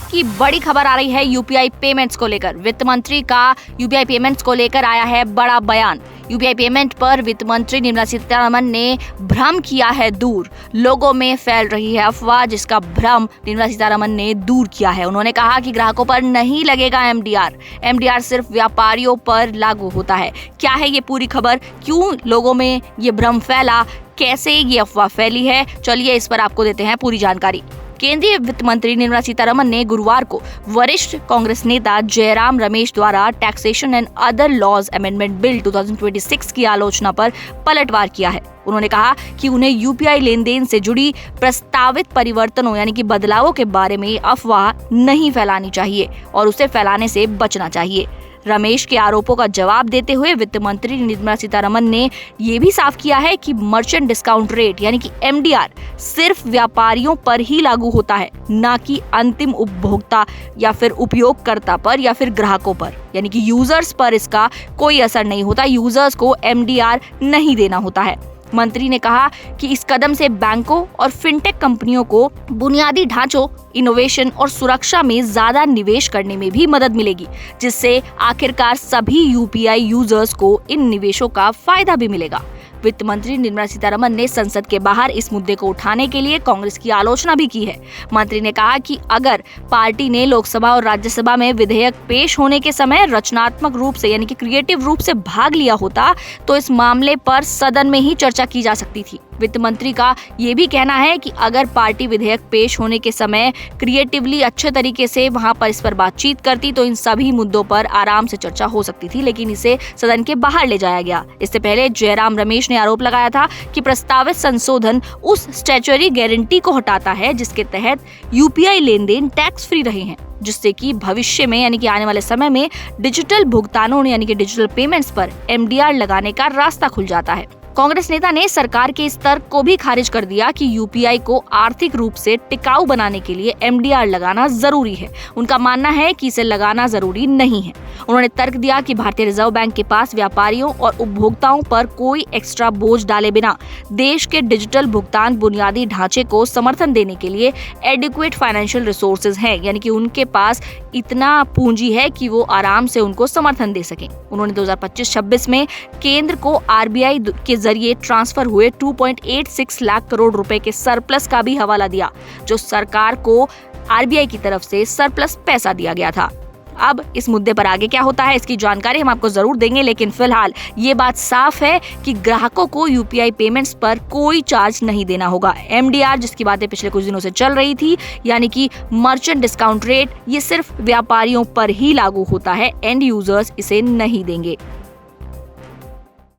की बड़ी खबर आ रही है यूपीआई पेमेंट्स को लेकर। वित्त मंत्री का यूपीआई पेमेंट्स को लेकर आया है बड़ा बयान। यूपीआई पेमेंट पर वित्त मंत्री निर्मला सीतारमण ने भ्रम किया है दूर। लोगों में फैल रही है अफवाह, जिसका भ्रम निर्मला सीतारमण ने दूर किया है। उन्होंने कहा कि ग्राहकों पर नहीं लगेगा एमडीआर सिर्फ व्यापारियों पर लागू होता है। क्या है ये पूरी खबर, क्यों लोगों में ये भ्रम फैला, कैसे ये अफवाह फैली है, चलिए इस पर आपको देते हैं पूरी जानकारी। केंद्रीय वित्त मंत्री निर्मला सीतारमण ने गुरुवार को वरिष्ठ कांग्रेस नेता जयराम रमेश द्वारा taxation and other laws amendment bill 2026 की आलोचना पर पलटवार किया है। उन्होंने कहा कि उन्हें यूपीआई लेन देन से जुड़ी प्रस्तावित परिवर्तनों यानी कि बदलावों के बारे में अफवाह नहीं फैलानी चाहिए और उसे फैलाने से बचना चाहिए। रमेश के आरोपों का जवाब देते हुए वित्त मंत्री निर्मला सीतारमण ने ये भी साफ किया है कि मर्चेंट डिस्काउंट रेट यानी कि एमडीआर सिर्फ व्यापारियों पर ही लागू होता है, ना कि अंतिम उपभोक्ता या फिर उपयोगकर्ता पर या फिर ग्राहकों पर, यानी कि यूजर्स पर इसका कोई असर नहीं होता। यूजर्स को एमडीआर नहीं देना होता है। मंत्री ने कहा कि इस कदम से बैंकों और फिनटेक कंपनियों को बुनियादी ढांचों, इनोवेशन और सुरक्षा में ज्यादा निवेश करने में भी मदद मिलेगी, जिससे आखिरकार सभी यूपीआई यूजर्स को इन निवेशों का फायदा भी मिलेगा। वित्त मंत्री निर्मला सीतारमण ने संसद के बाहर इस मुद्दे को उठाने के लिए कांग्रेस की आलोचना भी की है। मंत्री ने कहा कि अगर पार्टी ने लोकसभा और राज्यसभा में विधेयक पेश होने के समय रचनात्मक रूप से यानी कि क्रिएटिव रूप से भाग लिया होता तो इस मामले पर सदन में ही चर्चा की जा सकती थी। वित्त मंत्री का ये भी कहना है कि अगर पार्टी विधेयक पेश होने के समय क्रिएटिवली अच्छे तरीके से वहां पर इस पर बातचीत करती तो इन सभी मुद्दों पर आराम से चर्चा हो सकती थी, लेकिन इसे सदन के बाहर ले जाया गया। इससे पहले जयराम रमेश ने आरोप लगाया था कि प्रस्तावित संशोधन उस स्टैट्यूटरी गारंटी को हटाता है जिसके तहत यूपीआई लेन देन टैक्स फ्री रहे हैं, जिससे कि भविष्य में यानी कि आने वाले समय में डिजिटल भुगतानों यानी कि डिजिटल पेमेंट्स पर एमडीआर लगाने का रास्ता खुल जाता है। कांग्रेस नेता ने सरकार के इस तर्क को भी खारिज कर दिया कि यूपीआई को आर्थिक रूप से टिकाऊ बनाने के लिए एमडीआर लगाना जरूरी है। उनका मानना है कि इसे लगाना जरूरी नहीं है। उन्होंने तर्क दिया कि भारतीय रिजर्व बैंक के पास व्यापारियों और उपभोक्ताओं पर कोई एक्स्ट्रा बोझ डाले बिना देश के डिजिटल भुगतान बुनियादी ढांचे को समर्थन देने के लिए एडिक्वेट फाइनेंशियल रिसोर्सेज हैं, यानी कि उनके पास इतना पूंजी है कि वो आराम से उनको समर्थन दे सकें। उन्होंने 2025-26 में केंद्र को आरबीआई के जरिए ट्रांसफर हुए 2.86 लाख करोड़ रुपए के सरप्लस का भी हवाला दिया, जो सरकार को आरबीआई की तरफ से सरप्लस पैसा दिया गया था। अब इस मुद्दे पर आगे क्या होता है इसकी जानकारी हम आपको जरूर देंगे, लेकिन फिलहाल ये बात साफ है कि ग्राहकों को यूपीआई पेमेंट्स पर कोई चार्ज नहीं देना होगा। एमडीआर जिसकी बातें पिछले कुछ दिनों से चल रही थी, यानी कि मर्चेंट डिस्काउंट रेट, ये सिर्फ व्यापारियों पर ही लागू होता है, एंड यूजर्स इसे नहीं देंगे।